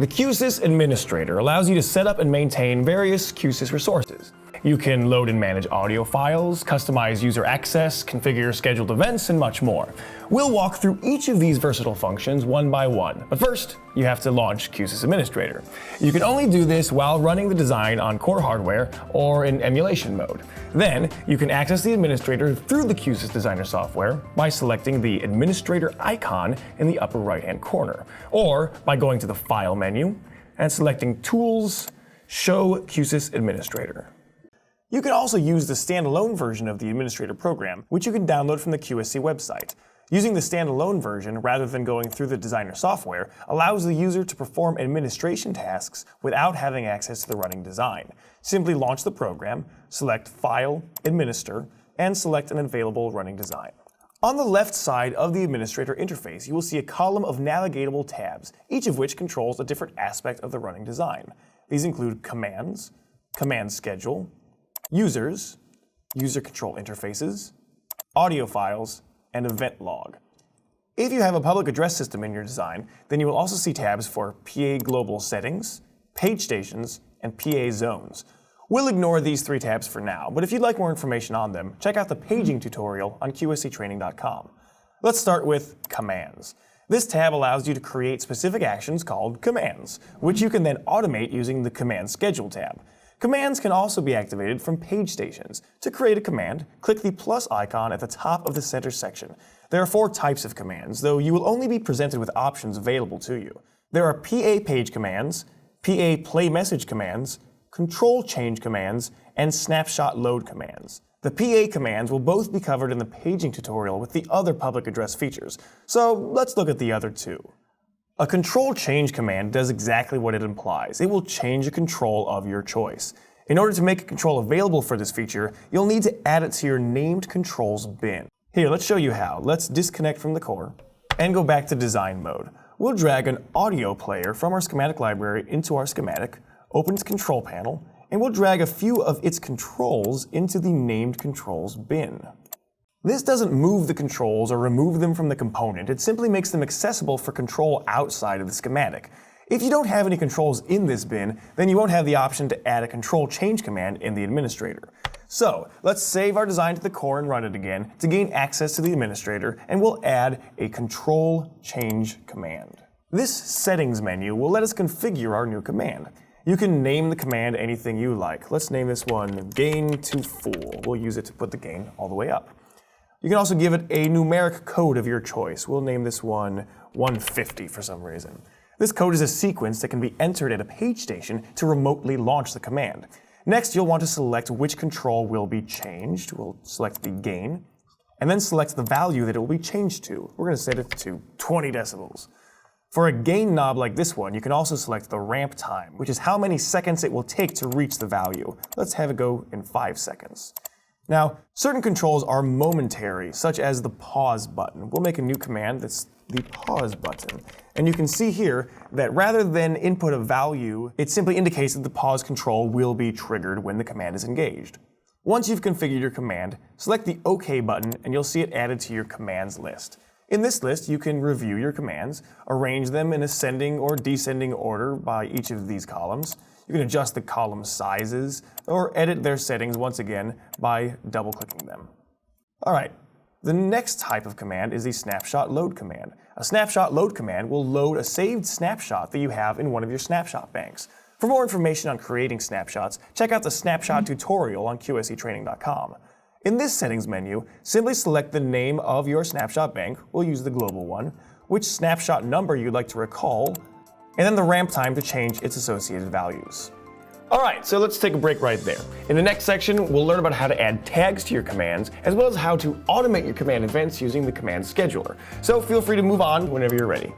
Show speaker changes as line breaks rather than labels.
The Q-SYS Administrator allows you to set up and maintain various Q-SYS resources. You can load and manage audio files, customize user access, configure scheduled events, and much more. We'll walk through each of these versatile functions one by one, but first, you have to launch Q-SYS Administrator. You can only do this while running the design on core hardware or in emulation mode. Then, you can access the administrator through the Q-SYS Designer Software by selecting the administrator icon in the upper right-hand corner, or by going to the File menu and selecting Tools, Show Q-SYS Administrator. You can also use the standalone version of the administrator program, which you can download from the QSC website. Using the standalone version rather than going through the designer software allows the user to perform administration tasks without having access to the running design. Simply launch the program, select File, Administer, and select an available running design. On the left side of the administrator interface, you will see a column of navigatable tabs, each of which controls a different aspect of the running design. These include commands, command schedule, users, user control interfaces, audio files, and event log. If you have a public address system in your design, then you will also see tabs for PA global settings, page stations, and PA zones. We'll ignore these three tabs for now, but if you'd like more information on them, check out the paging tutorial on QSCtraining.com. Let's start with commands. This tab allows you to create specific actions called commands, which you can then automate using the Command Schedule tab. Commands can also be activated from page stations. To create a command, click the plus icon at the top of the center section. There are 4 types of commands, though you will only be presented with options available to you. There are PA page commands, PA play message commands, control change commands, and snapshot load commands. The PA commands will both be covered in the paging tutorial with the other public address features, so let's look at the other 2. A control change command does exactly what it implies. It will change a control of your choice. In order to make a control available for this feature, you'll need to add it to your named controls bin. Here, let's show you how. Let's disconnect from the core and go back to design mode. We'll drag an audio player from our schematic library into our schematic, open its control panel, and we'll drag a few of its controls into the named controls bin. This doesn't move the controls or remove them from the component, it simply makes them accessible for control outside of the schematic. If you don't have any controls in this bin, then you won't have the option to add a control change command in the administrator. So, let's save our design to the core and run it again to gain access to the administrator, and we'll add a control change command. This settings menu will let us configure our new command. You can name the command anything you like. Let's name this one gain to full. We'll use it to put the gain all the way up. You can also give it a numeric code of your choice. We'll name this one 150 for some reason. This code is a sequence that can be entered at a page station to remotely launch the command. Next, you'll want to select which control will be changed. We'll select the gain, and then select the value that it will be changed to. We're going to set it to 20 decibels. For a gain knob like this one, you can also select the ramp time, which is how many seconds it will take to reach the value. Let's have it go in 5 seconds. Now, certain controls are momentary, such as the pause button. We'll make a new command that's the pause button. And you can see here that rather than input a value, it simply indicates that the pause control will be triggered when the command is engaged. Once you've configured your command, select the OK button and you'll see it added to your commands list. In this list, you can review your commands, arrange them in ascending or descending order by each of these columns. You can adjust the column sizes or edit their settings once again by double-clicking them. All right, the next type of command is the Snapshot Load command. A Snapshot Load command will load a saved snapshot that you have in one of your snapshot banks. For more information on creating snapshots, check out the snapshot tutorial on QSCtraining.com. In this settings menu, simply select the name of your snapshot bank, we'll use the global one, which snapshot number you'd like to recall, and then the ramp time to change its associated values. Alright, so let's take a break right there. In the next section, we'll learn about how to add tags to your commands, as well as how to automate your command events using the command scheduler. So feel free to move on whenever you're ready.